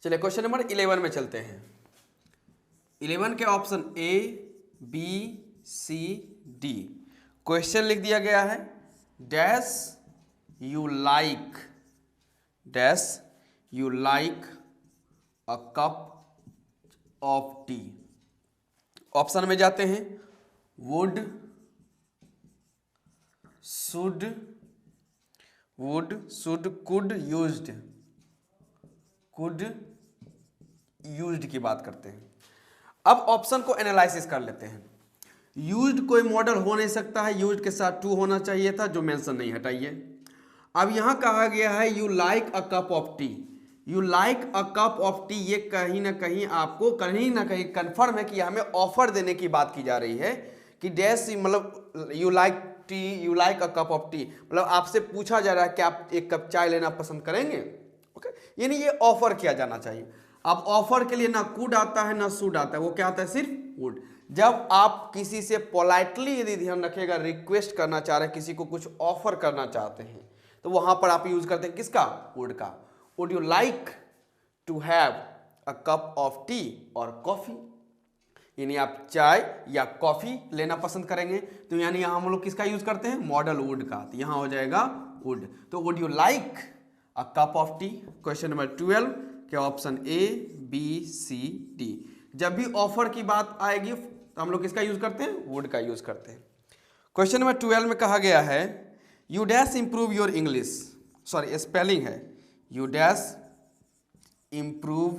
चलिए question number 11 में चलते हैं। 11 के option A B C D question लिख दिया गया है, dash you like a cup of tea. Option में जाते हैं, वुड, शुड, कुड की बात करते हैं। अब ऑप्शन को एनालिसिस कर लेते हैं। यूज्ड कोई मॉडल हो नहीं सकता है, यूज्ड के साथ टू होना चाहिए था, जो मेंशन नहीं, हटाइए। अब यहां कहा गया है you like a cup of T, you like a cup of T, ये कहीं ना कहीं आपको कहीं ना कहीं कंफर्म है कि हमें ऑफर देने की बात की जा रही है कि डैश मतलब you like T, you like a cup of T, मतलब आपसे पूछा जा रहा है कि आप एक कप चाय लेना पसंद करेंगे। ओके, यानी ये ऑफर किया जाना चाहिए। अब ऑफर के लिए ना कुड आता है ना शुड आता है, वो क्या आता है, सिर्फ वुड। जब आप किसी से पोलाइटली, यदि ध्यान रखिएगा, रिक्वेस्ट करना चाह रहे हैं, किसी को कुछ ऑफर करना चाहते हैं, तो वहां पर आप यूज करते हैं किसका, वुड का। Would you like to have a cup of tea और कॉफी, यानी आप चाय या कॉफी लेना पसंद करेंगे, तो यानी यहां हम लोग किसका यूज करते हैं, मॉडल वुड का, तो यहां हो जाएगा वुड। तो would you like a cup of tea, question number 12 के option A B C D. जब भी ऑफर की बात आएगी तो हम लोग किसका यूज करते हैं, वुड का यूज करते हैं। क्वेश्चन नंबर 12 में कहा गया है, you dash improve your English, sorry spelling है, you dash improve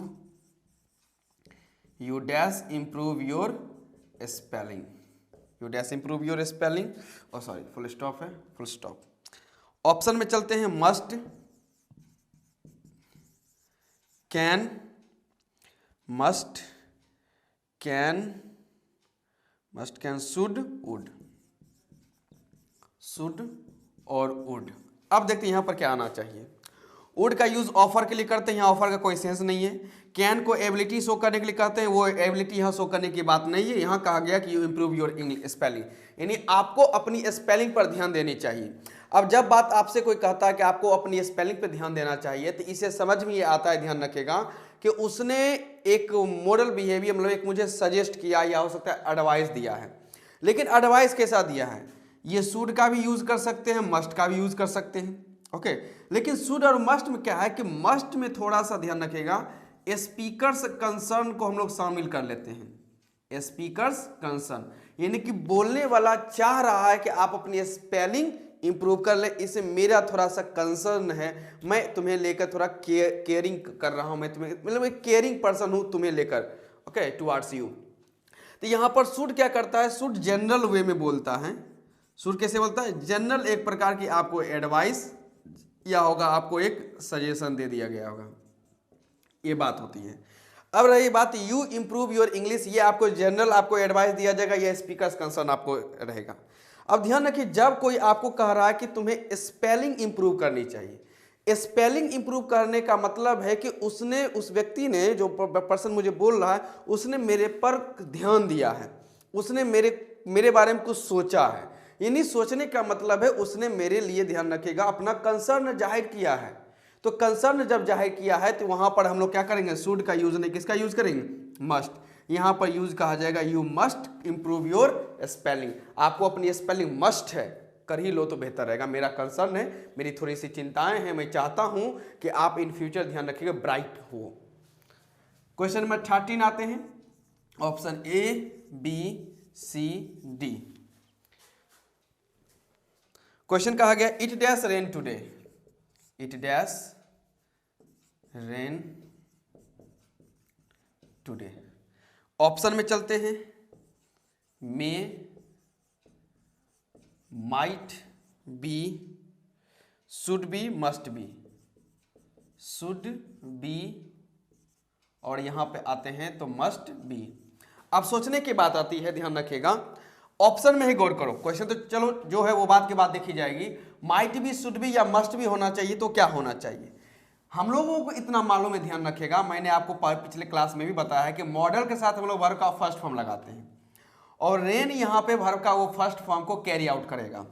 your spelling, और सॉरी फुल स्टॉप है, फुल स्टॉप। ऑप्शन में चलते हैं, मस्ट, कैन, शुड और वुड। अब देखते हैं यहां पर क्या आना चाहिए। वुड का यूज ऑफर के लिए करते हैं, यहाँ ऑफर का कोई सेंस नहीं है। कैन को एबिलिटी शो करने के लिए कहते हैं, वो एबिलिटी यहाँ शो करने की बात नहीं है। यहाँ कहा गया कि you improve your English spelling, यानी आपको अपनी स्पेलिंग पर ध्यान देनी चाहिए। अब जब बात आपसे कोई कहता है कि आपको अपनी स्पेलिंग पर ध्यान देना चाहिए, तो इसे समझ में ये आता है, ध्यान रखेगा, कि उसने एक मॉडल बिहेवियर, मतलब एक मुझे सजेस्ट किया या हो सकता है एडवाइस दिया है। लेकिन एडवाइस कैसा दिया है, ये शुड का भी यूज कर सकते हैं, मस्ट का भी यूज कर सकते हैं। ओके, लेकिन शुड और मस्ट में क्या है कि मस्ट में थोड़ा सा ध्यान रखिएगा, स्पीकर्स कंसर्न को हम लोग शामिल कर लेते हैं। स्पीकर्स कंसर्न यानी कि बोलने वाला चाह रहा है कि आप अपनी स्पेलिंग इंप्रूव कर ले, इससे मेरा थोड़ा सा कंसर्न है, मैं तुम्हें लेकर थोड़ा केयरिंग कर रहा हूं, मैं तुम्हें मतलब एक केयरिंग पर्सन हूं तुम्हें लेकर, ओके, टुवर्ड्स यू। तो यहां पर शुड क्या करता है, शुड जनरल वे में बोलता है। शुड कैसे बोलता है, जनरल, एक प्रकार की आपको एडवाइस या होगा, आपको एक सजेशन दे दिया गया होगा, ये बात होती है। अब रही बात यू इंप्रूव योर इंग्लिश, ये आपको जनरल आपको एडवाइस दिया जाएगा, या स्पीकर्स कंसर्न आपको रहेगा। अब ध्यान रखिए, जब कोई आपको कह रहा है कि तुम्हें स्पेलिंग इंप्रूव करनी चाहिए, स्पेलिंग इंप्रूव करने का मतलब है कि उसने, उस व्यक्ति ने, जो पर्सन मुझे बोल रहा है, उसने मेरे पर ध्यान दिया है, उसने मेरे बारे में कुछ सोचा है। यानी सोचने का मतलब है उसने मेरे लिए, ध्यान रखिएगा, अपना कंसर्न जाहिर किया है। तो कंसर्न जब जाहिर किया है तो वहां पर हम लोग क्या करेंगे, शुड का यूज नहीं, किसका यूज करेंगे, मस्ट। यहां पर यूज कहा जाएगा, you must improve your spelling, आपको अपनी स्पेलिंग मस्ट है, कर ही लो तो बेहतर रहेगा। मेरा कंसर्न है, मेरी थोड़ी सी चिंताएं हैं, मैं चाहता हूं कि आप इन फ्यूचर, ध्यान रखिएगा, ब्राइट हो। क्वेश्चन नंबर 13 आते हैं, option A B C D. Question कहा गया, it dash rain today, it dash rain today. Option में चलते हैं, may, might be, should be, must be, should be, और यहां पे आते हैं तो मस्ट बी। अब सोचने की बात आती है, ध्यान रखिएगा, ऑप्शन में ही गौर करो। क्वेश्चन तो चलो जो है वो बात के बाद देखी जाएगी, माइट भी, शुड भी या मस्ट भी होना चाहिए, तो क्या होना चाहिए। हम लोगों को इतना मालूम है, ध्यान रखिएगा, मैंने आपको पिछले क्लास में भी बताया है कि मॉडल के साथ हम लोग वर्ब का फर्स्ट फॉर्म लगाते हैं, और रेन यहाँ पे वर्ब का वो फर्स्ट फॉर्म को कैरी आउट करेगा,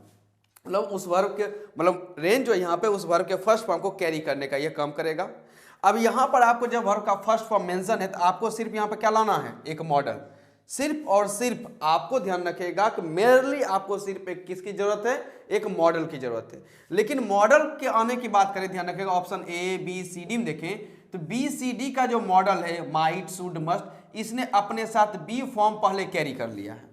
मतलब उस वर्ब के, मतलब रेन जो यहाँ पे उस वर्ब के फर्स्ट फॉर्म को कैरी करने का ये काम करेगा। अब यहां पर आपको जब वर्ब का फर्स्ट फॉर्म मेंशन है तो आपको सिर्फ यहां पर क्या लाना है, एक मॉडल। सिर्फ और सिर्फ आपको ध्यान रखिएगा कि मेयरली आपको सिर्फ एक किसकी जरूरत है, एक मॉडल की जरूरत है। लेकिन मॉडल के आने की बात करें, ध्यान रखिएगा option A B C D में देखें तो बी सी डी का जो मॉडल है माइट शुड मस्ट, इसने अपने साथ बी फॉर्म पहले कैरी कर लिया है।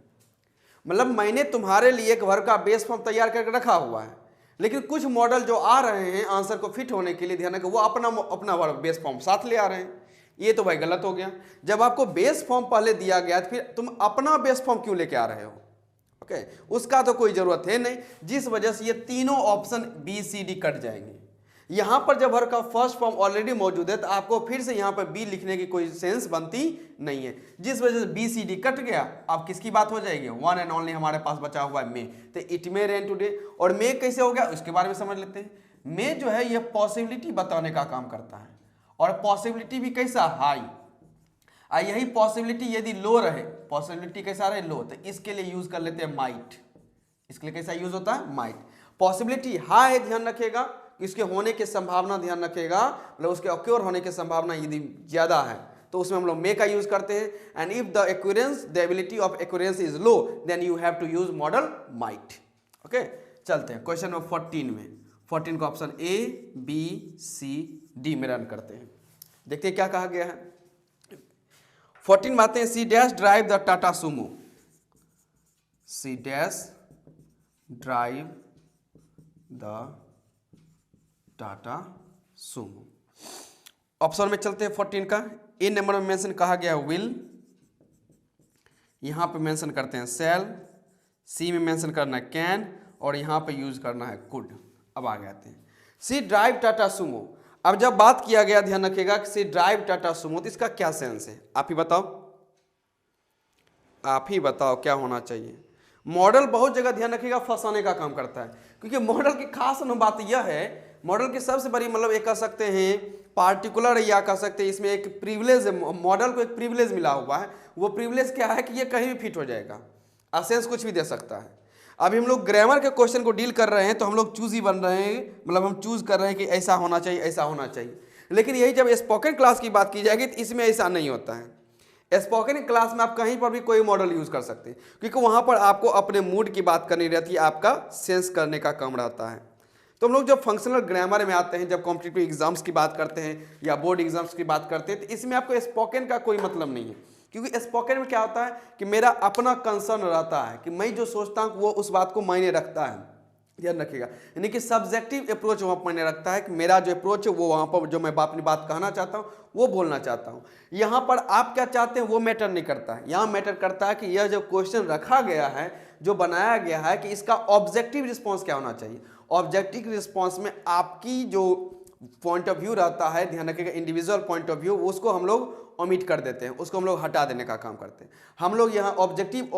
मतलब मैंने तुम्हारे लिए एक वर्ब का बेस फॉर्म तैयार करके रखा हुआ है, लेकिन कुछ मॉडल जो आ रहे हैं आंसर को फिट होने के लिए, ध्यान रखिए वो अपना वर्ब बेस फॉर्म साथ ले आ रहे हैं। ये तो भाई गलत हो गया। जब आपको बेस फॉर्म पहले दिया गया तो फिर तुम अपना बेस फॉर्म क्यों लेके आ रहे हो? ओके, उसका तो कोई जरूरत है नहीं, जिस वजह से ये तीनों option B C D cut जाएंगे। यहां पर जब वर्ब का फर्स्ट फॉर्म ऑलरेडी मौजूद है तो आपको फिर से यहां पर बी लिखने की कोई सेंस बनती नहीं है, जिस वजह से बी सी डी कट गया। अब किसकी बात हो जाएगी, वन एंड ओनली हमारे पास बचा हुआ है मे। तो इट मे रेन टुडे, और मे कैसे हो गया उसके बारे में समझ लेते हैं। मे जो है ये पॉसिबिलिटी बताने का काम करता है, और पॉसिबिलिटी भी कैसा, हाई। यही पॉसिबिलिटी यदि लो रहे, पॉसिबिलिटी कैसा रहे, लो, तो इसके लिए यूज कर लेते हैं माइट। इसके लिए कैसा यूज होता है, माइट। पॉसिबिलिटी हाई है, ध्यान रखिएगा इसके होने की संभावना, ध्यान रखिएगा मतलब उसके ऑक्योर होने की संभावना यदि ज्यादा है तो उसमें हम लोग मे का यूज करते हैं। And if the occurrence, the ability of occurrence is low, then you have to use modal might. Okay, चलते हैं क्वेश्चन नंबर 14 में। 14 का option A B C D में रन करते हैं, देखते हैं क्या कहा गया है। 14 में आते हैं, C dash drive the Tata Sumo. C dash drive the Tata Sumo. Option में चलते हैं 14 का। ए नंबर में मेंशन कहा गया है विल, यहां पे मेंशन करते हैं सेल, सी में मेंशन करना है कैन, और यहां पे यूज करना है कुड। अब आगे आते हैं, सी ड्राइव टाटा सुमो। अब जब बात किया गया, ध्यान रखिएगा कि सी ड्राइव टाटा सुमो, तो इसका क्या सेंस है, आप ही बताओ, आप ही बताओ क्या होना चाहिए। मॉडल बहुत जगह ध्यान रखिएगा फंसाने का काम करता है, क्योंकि मॉडल की खास बात यह है, मॉडल की सबसे बड़ी मतलब एक कह सकते हैं पार्टिकुलर, या कह सकते हैं इसमें एक प्रिविलेज है, मॉडल को एक प्रिविलेज मिला हुआ है। वो प्रिविलेज क्या है कि ये कहीं भी फिट हो जाएगा, असेंस कुछ भी दे सकता है। अभी हम लोग ग्रामर के क्वेश्चन को डील कर रहे हैं तो हम लोग चूज ही बन रहे हैं, मतलब हम चूज कर रहे हैं कि ऐसा होना चाहिए, ऐसा होना चाहिए। लेकिन यही जब स्पोकन क्लास की बात की जाएगी तो इसमें ऐसा नहीं होता है। स्पोकन क्लास में आप कहीं पर भी कोई मॉडल यूज कर सकते हैं, क्योंकि वहां पर आपको अपने मूड की बात करनी रहती है, आपका सेंस करने का काम रहता है। तो हम लोग जब फंक्शनल ग्रामर में आते हैं, जब कॉम्पिटिटिव एग्जाम्स की बात करते हैं या बोर्ड एग्जाम्स की बात करते हैं, तो इसमें आपको स्पोकन का कोई मतलब नहीं है, क्योंकि स्पोकन में क्या होता है कि मेरा अपना कंसर्न रहता है कि मैं जो सोचता हूँ वो उस बात को मायने रखता है, ध्यान रखिएगा। यानी कि सब्जेक्टिव अप्रोच वहाँ मायने रखता है कि मेरा जो अप्रोच है वो वहाँ पर जो मैं अपनी बात कहना चाहता हूँ वो बोलना चाहता हूँ। यहाँ पर आप क्या चाहते हैं वो मैटर नहीं करता है, यहाँ मैटर करता है कि यह जो क्वेश्चन रखा गया है, जो बनाया गया है, कि इसका ऑब्जेक्टिव रिस्पॉन्स क्या होना चाहिए। ऑब्जेक्टिव रिस्पॉन्स में आपकी जो पॉइंट ऑफ व्यू रहता है, ध्यान रखिएगा इंडिविजुअल पॉइंट ऑफ व्यू, उसको हम लोग ओमिट कर देते हैं, उसको हम लोग हटा देने का काम करते हैं। हम लोग यहाँ ऑब्जेक्टिव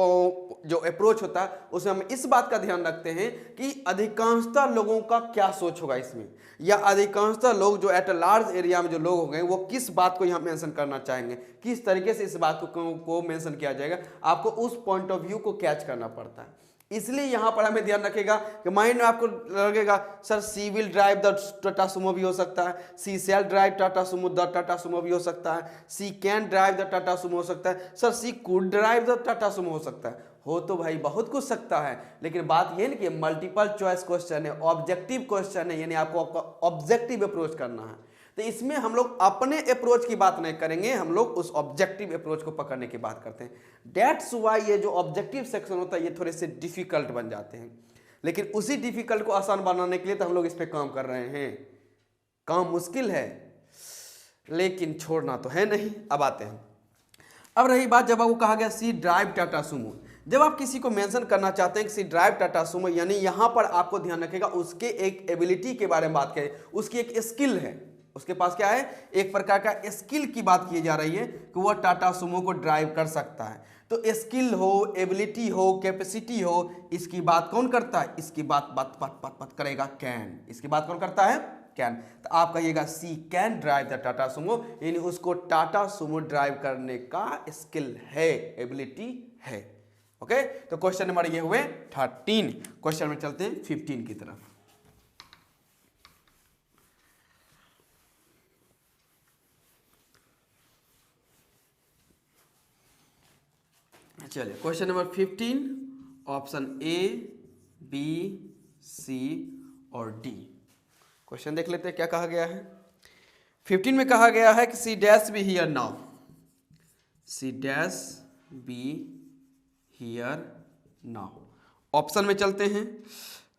जो अप्रोच होता है उसमें हम इस बात का ध्यान रखते हैं कि अधिकांशतः लोगों का क्या सोच होगा इसमें, या अधिकांशतः लोग जो एट अ लार्ज एरिया में जो लोग हो गए वो किस बात को यहाँ मेंशन करना चाहेंगे, किस तरीके से इस बात को मेंशन किया जाएगा। आपको उस पॉइंट ऑफ व्यू को कैच करना पड़ता है। इसलिए यहां पर हमें ध्यान रखेगा कि माइंड में आपको लगेगा sir she will drive the Tata Sumo भी हो सकता है, she shall drive Tata Sumo the Tata Sumo भी हो सकता है, she can drive the Tata Sumo हो सकता है, sir she could drive the Tata Sumo हो सकता है। हो तो भाई बहुत कुछ सकता है, लेकिन बात यह नहीं कि मल्टीपल चॉइस क्वेश्चन है, ऑब्जेक्टिव क्वेश्चन है, यानी आपको ऑब्जेक्टिव अप्रोच करना है। तो इसमें हम लोग अपने अप्रोच की बात नहीं करेंगे, हम लोग उस ऑब्जेक्टिव अप्रोच को पकड़ने की बात करते हैं। दैट्स व्हाई ये जो ऑब्जेक्टिव सेक्शन होता है ये थोड़े से डिफिकल्ट बन जाते हैं, लेकिन उसी डिफिकल्ट को आसान बनाने के लिए तो हम लोग इस पे काम कर रहे हैं। काम मुश्किल है लेकिन छोड़ना तो है नहीं। अब आते हैं, अब रही बात जब आपको कहा गया सी ड्राइव टाटा सुमो, जब आप किसी को मेंशन करना चाहते हैं कि सी ड्राइव टाटा सुमो, यानी यहां पर आपको ध्यान रखेगा उसके एक एबिलिटी के बारे में बात करें, उसकी एक स्किल है, उसके पास क्या है, एक प्रकार का स्किल की बात की जा रही है कि वह टाटा सुमो को ड्राइव कर सकता है। तो स्किल हो, एबिलिटी हो, कैपेसिटी हो, इसकी बात कौन करता है, इसकी बात करेगा कैन। इसकी बात कौन करता है, कैन। तो आप कहिएगा she can drive the Tata Sumo, यानी उसको टाटा सुमो ड्राइव करने का स्किल है, एबिलिटी है। ओके, तो क्वेश्चन नंबर ये हुए 13। क्वेश्चन में चलते हैं 15 की तरफ। चलिए question number 15, option A, B, C और डी। क्वेश्चन देख लेते हैं क्या कहा गया है। 15 में कहा गया है कि C dash be here now, C dash be here now. Option में चलते हैं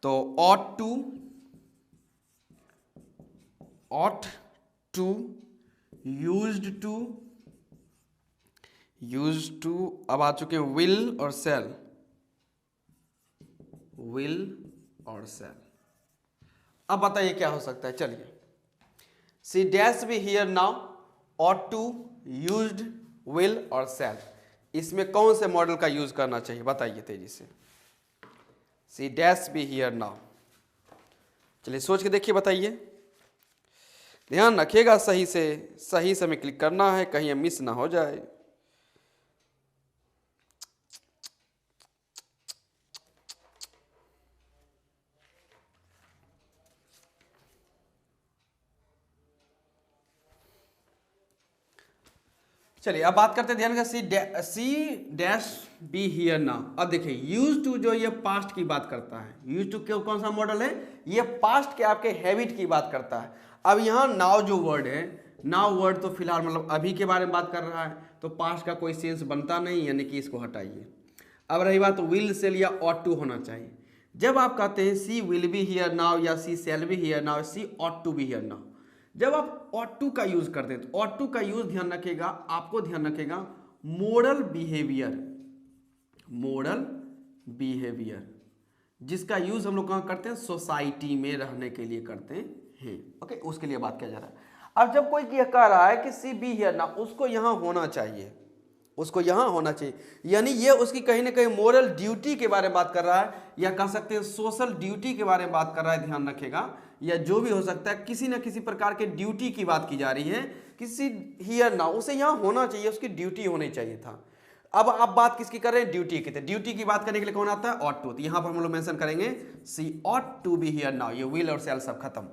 तो ought to, used to, अब आ चुके हैं will और shall, अब बताइए क्या हो सकता है। चलिए, C dash be here now, ought to, used, will और shall, इसमें कौन से मॉडल का यूज करना चाहिए बताइए तेजी से। C dash be here now, चलिए सोच के देखिए बताइए, ध्यान रखिएगा सही से में क्लिक करना है, कहीं मिस ना हो जाए। चलिए अब बात करते हैं, ध्यान का C dash be here now. अब देखिए यूज टू जो ये पास्ट की बात करता है, यूज टू क्यों कौन सा मॉडल है, ये पास्ट के आपके हैबिट की बात करता है। अब यहाँ नाउ जो वर्ड है, नाउ वर्ड तो फिलहाल मतलब अभी के बारे में बात कर रहा है, तो पास्ट का कोई सेंस बनता नहीं, यानी कि इसको हटाइए। अब रही बात विल सेल या ऑट टू होना चाहिए। जब आप कहते हैं she will be here now या she shall be here now, she ought to be here now, जब आप ought to का यूज करते हैं तो ought to का यूज ध्यान रखेगा, आपको ध्यान रखेगा मोरल बिहेवियर, जिसका यूज हम लोग कहाँ करते हैं, सोसाइटी में रहने के लिए करते हैं। ओके, उसके लिए बात किया जा रहा है। अब जब कोई ये कह रहा है कि सी बी हियर ना, उसको यहाँ होना चाहिए, यानी ये उसकी कहीं ना कहीं मोरल ड्यूटी के बारे में बात कर रहा है, या कह सकते हैं सोशल ड्यूटी के बारे में बात कर रहा है, ध्यान रखेगा, या जो भी हो सकता है, किसी न किसी प्रकार के ड्यूटी की बात की जा रही है। किसी हियर ना, उसे यहाँ होना चाहिए, उसकी ड्यूटी होनी चाहिए था। अब आप बात किसकी कर रहे हैं, ड्यूटी की। तो ड्यूटी की बात करने के लिए कौन आता है, ought to। तो यहाँ पर हम लोग मेंशन करेंगे सी ought to be here now, ये will और shall सब खत्म।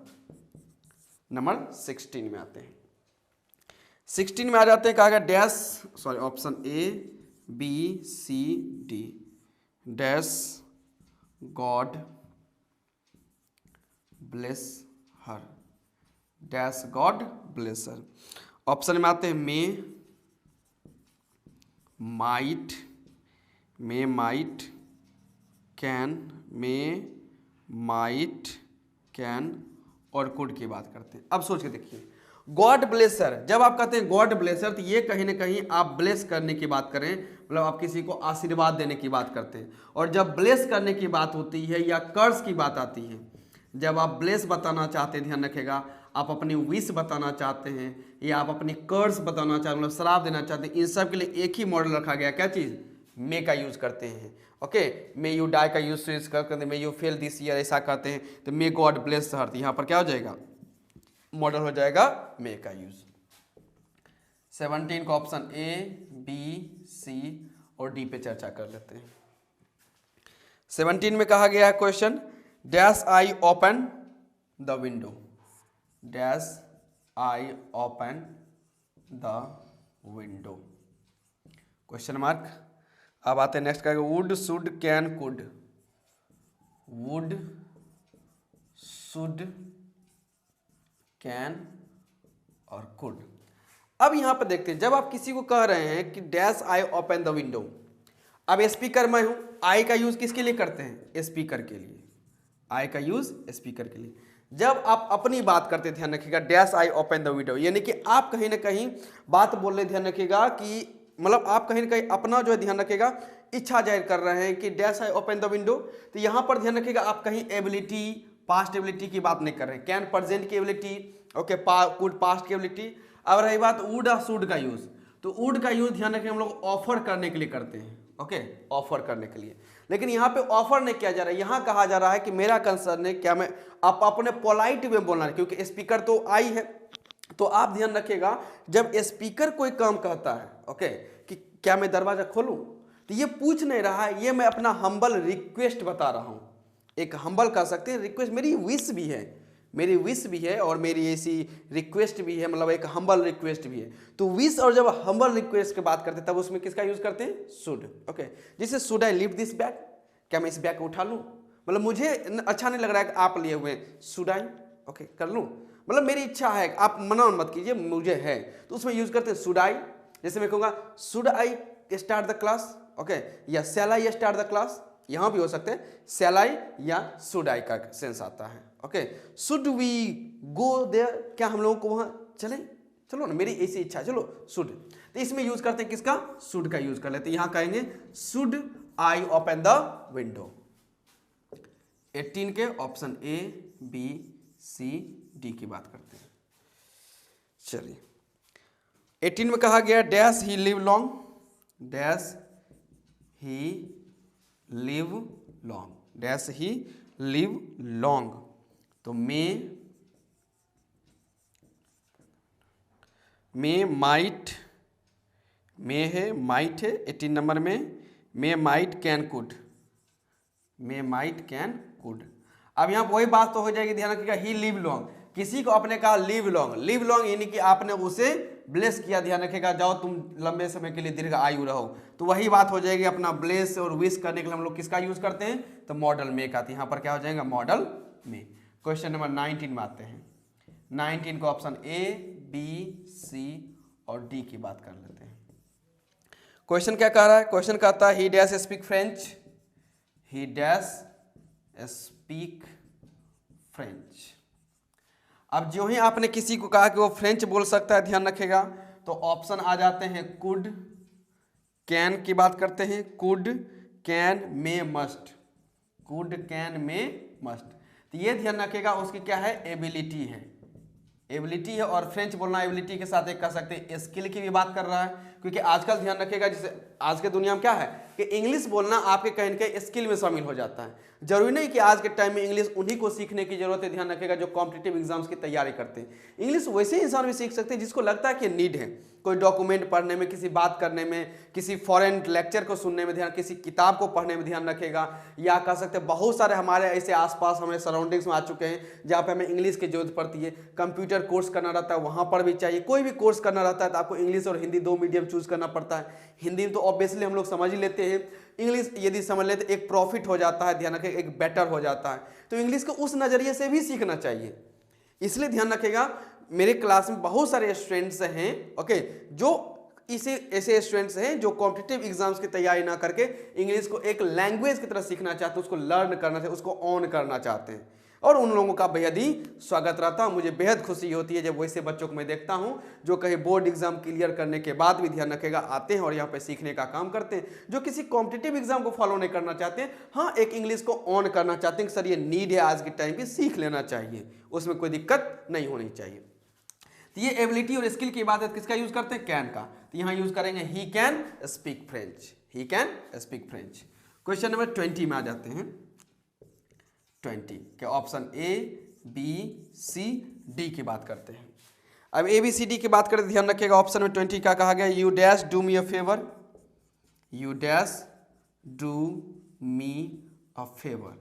नंबर 16 में आते हैं, 16 में आ जाते हैं, कहा गया dash, sorry option A, B, C, D, dash God bless her, dash God bless her. Option में आते हैं मे माइट, कैन, कैन और कुड की बात करते हैं। अब सोच के देखिए, गॉड ब्लेसर, जब आप कहते हैं गॉड ब्लेसर, तो ये कहीं ना कहीं आप ब्लेस करने की बात करें, मतलब आप किसी को आशीर्वाद देने की बात करते हैं। और जब ब्लेस करने की बात होती है या कर्स की बात आती है, जब आप ब्लेस बताना चाहते हैं, ध्यान रखेगा, आप अपनी विश बताना चाहते हैं या आप अपनी कर्स बताना चाहते हैं, मतलब श्राप देना चाहते हैं, इन सब के लिए एक ही मॉडल रखा गया, क्या चीज़, मे का यूज करते हैं। ओके, मे यू डाई का यूज करते हैं, may you fail this year, ऐसा करते हैं, तो मे गॉड ब्लेस हर, यहाँ पर क्या हो जाएगा, मॉडल हो जाएगा मे का यूज। 17 का ऑप्शन ए, बी, सी और डी पे चर्चा कर लेते हैं। 17 में कहा गया है question, dash I open the window, dash I open the window, question mark. अब आते हैं नेक्स्ट का, would, should, can, could, would, should, can और कुड। अब यहां पर देखते हैं, जब आप किसी को कह रहे हैं कि dash I open the window, अब स्पीकर मैं हूं, आई का यूज किसके लिए करते हैं, स्पीकर के लिए, आई का यूज स्पीकर के लिए। जब आप अपनी बात करते ध्यान रखिएगा, dash I open the window, यानी कि आप कहीं ना कहीं बात बोल रहे, ध्यान रखिएगा कि मतलब आप कहीं ना कहीं अपना जो है ध्यान रखिएगा इच्छा जाहिर कर रहे हैं कि dash I open the window. तो यहां पर ध्यान रखिएगा, आप कहीं एबिलिटी, पास्ट एबिलिटी की बात नहीं कर रहे हैं, कैन प्रेजेंट की एबिलिटी, ओके, कुड पास्ट की एबिलिटी। अब रही बात वुड और शुड का यूज, तो वुड का यूज ध्यान रखें हम लोग ऑफर करने के लिए करते हैं, ओके, ऑफर करने के लिए। लेकिन यहाँ पे ऑफर नहीं किया जा रहा है, यहाँ कहा जा रहा है कि मेरा कंसर्न है क्या मैं आप अपने पोलाइट वे बोलना है, क्योंकि स्पीकर तो आई है। तो आप ध्यान रखिएगा, जब स्पीकर कोई काम कहता है, ओके, कि क्या मैं दरवाजा खोलूं, तो ये पूछ नहीं रहा है, ये मैं अपना हम्बल रिक्वेस्ट बता रहा हूं। एक हम्बल कह सकते हैं रिक्वेस्ट, मेरी विश भी है, मेरी विश भी है और मेरी ऐसी रिक्वेस्ट भी है, मतलब एक हम्बल रिक्वेस्ट भी है। तो विश और जब हम्बल रिक्वेस्ट की बात करते हैं तब उसमें किसका यूज करते हैं? शुड। ओके, जैसे should I lift this bag, क्या मैं इस बैग को उठा लूँ, मतलब मुझे अच्छा नहीं लग रहा है कि आप लिए हुए हैं, शुड आई ओके कर लूँ, मतलब मेरी इच्छा है, आप मना मत कीजिए, मुझे है, तो उसमें यूज करते हैं शुड आई। जैसे मैं कहूँगा should I start the class, okay, या शैल आई स्टार्ट द क्लास, यहाँ भी हो सकते हैं शैल आई या शुड आई का सेंस आता है। Okay, should we go there, क्या हम लोगों को वहाँ चले, चलो ना, मेरी ऐसी इच्छा है, चलो शुड। तो इसमें यूज करते हैं किसका? शुड का यूज कर लेते हैं। यहाँ कहेंगे should I open the window. 18 के option A B C D की बात करते हैं। चलिए 18 में कहा गया dash he live long, dash he live long, dash he live long, तो मे माइट, मे है माइट है 18 नंबर में, मे might can could, may might can could. अब यहाँ वही बात तो हो जाएगी, ध्यान रखिएगा, ही लिव लॉन्ग, किसी को आपने कहा लिव लॉन्ग, लिव लॉन्ग यानी कि आपने उसे ब्लेस किया, ध्यान रखिएगा, जाओ तुम लंबे समय के लिए दीर्घ आयु रहो, तो वही बात हो जाएगी। अपना ब्लेस और विश करने के लिए हम लोग किसका यूज करते हैं? तो मॉडल में का, यहाँ पर क्या हो जाएगा? मॉडल में। क्वेश्चन नंबर 19 में आते हैं। 19 को ऑप्शन ए बी सी और डी की बात कर लेते हैं। क्वेश्चन क्या कह रहा है? क्वेश्चन कहता है ही डैश स्पीक फ्रेंच, ही डैश स्पीक फ्रेंच। अब जो ही आपने किसी को कहा कि वो फ्रेंच बोल सकता है, ध्यान रखेगा, तो ऑप्शन आ जाते हैं कुड, कैन की बात करते हैं, could, can, may, must, could, can, may, must. तो ये ध्यान रखेगा, उसकी क्या है? एबिलिटी है, एबिलिटी है, और फ्रेंच बोलना एबिलिटी के साथ एक कह सकते हैं स्किल की भी बात कर रहा है, क्योंकि आजकल ध्यान रखिएगा, जैसे आज के दुनिया में क्या है कि इंग्लिश बोलना आपके कहीं ना कहीं स्किल में शामिल हो जाता है। जरूरी नहीं कि आज के टाइम में इंग्लिश उन्हीं को सीखने की जरूरत है, ध्यान रखिएगा, जो कॉम्पिटिटिव एग्जाम्स की तैयारी करते हैं। इंग्लिश वैसे इंसान भी सीख सकते हैं जिसको लगता है कि नीड है, कोई डॉक्यूमेंट पढ़ने में, किसी बात करने में, किसी फॉरेन लेक्चर को सुनने में, ध्यान, किसी किताब को पढ़ने में, ध्यान रखेगा, या कह सकते हैं बहुत सारे हमारे ऐसे आसपास हमारे सराउंडिंग्स में आ चुके हैं जहाँ पे हमें इंग्लिश की जरूरत पड़ती है। कंप्यूटर कोर्स करना रहता है, वहाँ पर भी चाहिए, कोई भी कोर्स करना रहता है तो आपको इंग्लिश और हिंदी दो मीडियम चूज करना पड़ता है। हिंदी तो ऑब्वियसली हम लोग समझ ही लेते हैं, इंग्लिश यदि समझ लेते एक प्रॉफिट हो जाता है, ध्यान रखें, एक बेटर हो जाता है, तो इंग्लिश को उस नज़रिए से भी सीखना चाहिए। इसलिए ध्यान रखेगा, मेरे क्लास में बहुत सारे स्टूडेंट्स हैं, ओके, जो इसे ऐसे स्टूडेंट्स हैं जो कॉम्पिटिटिव एग्जाम्स की तैयारी ना करके इंग्लिश को एक लैंग्वेज की तरह सीखना चाहते हैं, उसको लर्न करना चाहते हैं, उसको ऑन करना चाहते हैं, और उन लोगों का बेहद ही स्वागत रहता है। मुझे बेहद खुशी होती है जब वैसे बच्चों को मैं देखता हूं जो कहीं बोर्ड एग्जाम क्लियर करने के बाद भी, ध्यान रखेगा, आते हैं और यहाँ पे सीखने का काम करते हैं, जो किसी कॉम्पिटिटिव एग्जाम को फॉलो नहीं करना चाहते हैं, हाँ एक इंग्लिश को ऑन करना चाहते हैं कि सर ये नीड है आज के टाइम की, सीख लेना चाहिए, उसमें कोई दिक्कत नहीं होनी चाहिए। तो ये एबिलिटी और स्किल की बात है, किसका यूज करते हैं? कैन का। तो यहाँ यूज करेंगे he can speak French, he can speak French. Question number 20 में आ जाते हैं। 20 के option A B C D की बात करते हैं। अब ए बी सी डी की बात करते, ध्यान रखिएगा, ऑप्शन में 20 का कहा गया you dash do me a favour, you dash do me a favour,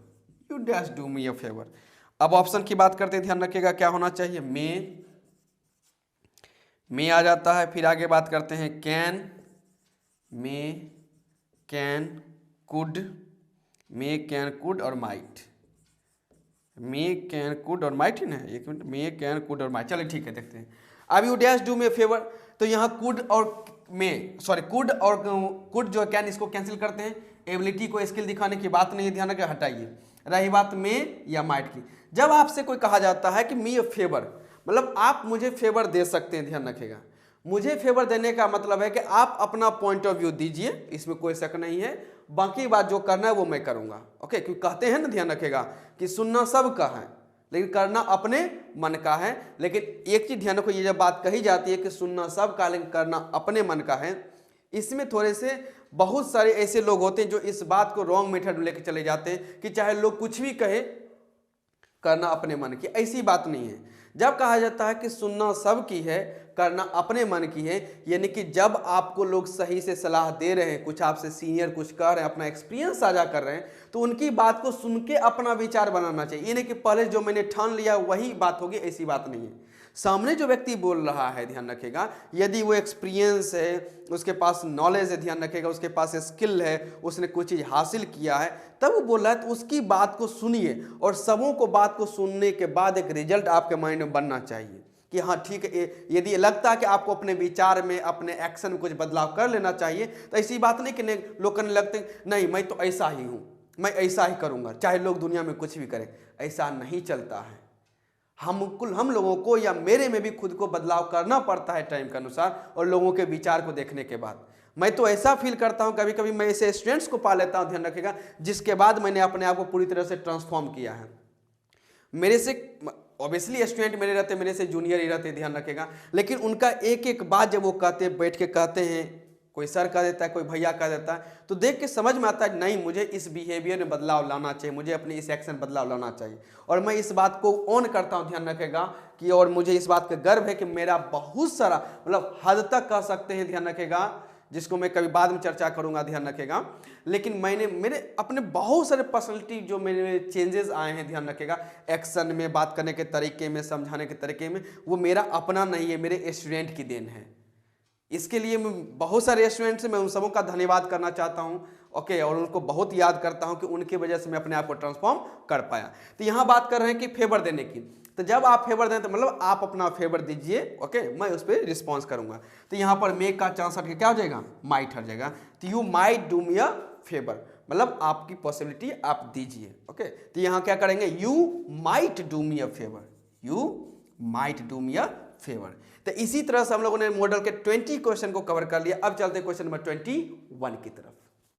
you dash do me a favour. अब ऑप्शन की बात करते हैं, ध्यान रखिएगा, क्या होना चाहिए? मे आ जाता है, फिर आगे बात करते हैं can, may, can, could, may, can, could और माइट, मे, कैन, कुड और माइट ही ना, एक मिनट, मे, कैन, कुड और माइट, चलिए ठीक है, देखते हैं। अब you dash do may favour, तो यहाँ कुड और मे, सॉरी कुड और कुड जो कैन, इसको कैंसिल करते हैं, एबिलिटी को स्किल दिखाने की बात नहीं है, ध्यान रखिए, हटाइए। रही बात मे या माइट की, जब आपसे कोई कहा जाता है कि मी अ फेवर, मतलब आप मुझे फेवर दे सकते हैं, ध्यान रखेगा, मुझे फेवर देने का मतलब है कि आप अपना पॉइंट ऑफ व्यू दीजिए, इसमें कोई शक नहीं है, बाकी बात जो करना है वो मैं करूंगा, ओके, क्योंकि कहते हैं ना, ध्यान रखेगा, कि सुनना सबका है लेकिन करना अपने मन का है। लेकिन एक चीज ध्यान रखो, ये जब बात कही जाती है कि सुनना सबका लेकिन करना अपने मन का है, इसमें थोड़े से बहुत सारे ऐसे लोग होते हैं जो इस बात को रॉन्ग मेथड में लेकर चले जाते हैं कि चाहे लोग कुछ भी कहे, करना अपने मन की, ऐसी बात नहीं है। जब कहा जाता है कि सुनना सबकी है करना अपने मन की है। यानी कि जब आपको लोग सही से सलाह दे रहे हैं, कुछ आपसे सीनियर कुछ कह रहे हैं, अपना एक्सपीरियंस साझा कर रहे हैं, तो उनकी बात को सुन के अपना विचार बनाना चाहिए। ये नहीं कि पहले जो मैंने ठान लिया वही बात होगी, ऐसी बात नहीं है। सामने जो व्यक्ति बोल रहा है, ध्यान रखिएगा, यदि वो एक्सपीरियंस है, उसके पास नॉलेज है, ध्यान रखिएगा, उसके पास स्किल है, उसने कुछ चीज़ हासिल किया है, तब वो बोल रहा है, तो उसकी बात को सुनिए। और सबों को बात को सुनने के बाद एक रिजल्ट आपके माइंड में बनना चाहिए कि हाँ ठीक है। यदि लगता है कि आपको अपने विचार में, अपने एक्शन में कुछ बदलाव कर लेना चाहिए, तो ऐसी बात नहीं कि लोग करने लगते हैं, नहीं मैं तो ऐसा ही हूँ, मैं ऐसा ही करूँगा चाहे लोग दुनिया में कुछ भी करें। ऐसा नहीं चलता है। हम लोगों को या मेरे में भी खुद को बदलाव करना पड़ता है टाइम के अनुसार और लोगों के विचार को देखने के बाद। मैं तो ऐसा फील करता हूं, कभी कभी मैं ऐसे स्टूडेंट्स को पा लेता हूं, ध्यान रखिएगा, जिसके बाद मैंने अपने आप को पूरी तरह से ट्रांसफॉर्म किया है। मेरे से ऑब्वियसली स्टूडेंट मेरे रहते, मेरे से जूनियर ही रहते, ध्यान रखिएगा, लेकिन उनका एक एक बात जब वो कहते, बैठ के कहते हैं, कोई सर कह देता है, कोई भैया कह देता है, तो देख के समझ में आता है नहीं मुझे इस बिहेवियर में बदलाव लाना चाहिए, मुझे अपने इस एक्शन बदलाव लाना चाहिए। और मैं इस बात को ऑन करता हूं, ध्यान रखेगा कि, और मुझे इस बात का गर्व है कि मेरा बहुत सारा, मतलब हद तक कह सकते हैं, ध्यान रखेगा, जिसको मैं कभी बाद में चर्चा करूंगा, ध्यान रखेगा, लेकिन मैंने मेरे अपने बहुत सारे पर्सनैलिटी जो मेरे चेंजेस आए हैं, ध्यान रखेगा, एक्शन में, बात करने के तरीके में, समझाने के तरीके में, वो मेरा अपना नहीं है, मेरे स्टूडेंट की देन है। इसके लिए मैं बहुत सारे स्टूडेंट्स से मैं उन सबों का धन्यवाद करना चाहता हूं, ओके, और उनको बहुत याद करता हूं कि उनकी वजह से मैं अपने आप को ट्रांसफॉर्म कर पाया। तो यहां बात कर रहे हैं कि फेवर देने की, तो जब आप फेवर दें तो मतलब आप अपना फेवर दीजिए, ओके, मैं उस पर रिस्पॉन्स करूंगा। तो यहां पर मेक का चांस हट के क्या हो जाएगा, माइट हट जाएगा। तो you might do me a favour, मतलब आपकी पॉसिबिलिटी आप दीजिए, ओके। तो यहां क्या करेंगे, you might do me a favour, you might do me a favour. तो इसी तरह से हम लोगों ने मॉडल के 20 क्वेश्चन को कवर कर लिया। अब चलते हैं क्वेश्चन नंबर 21 की तरफ।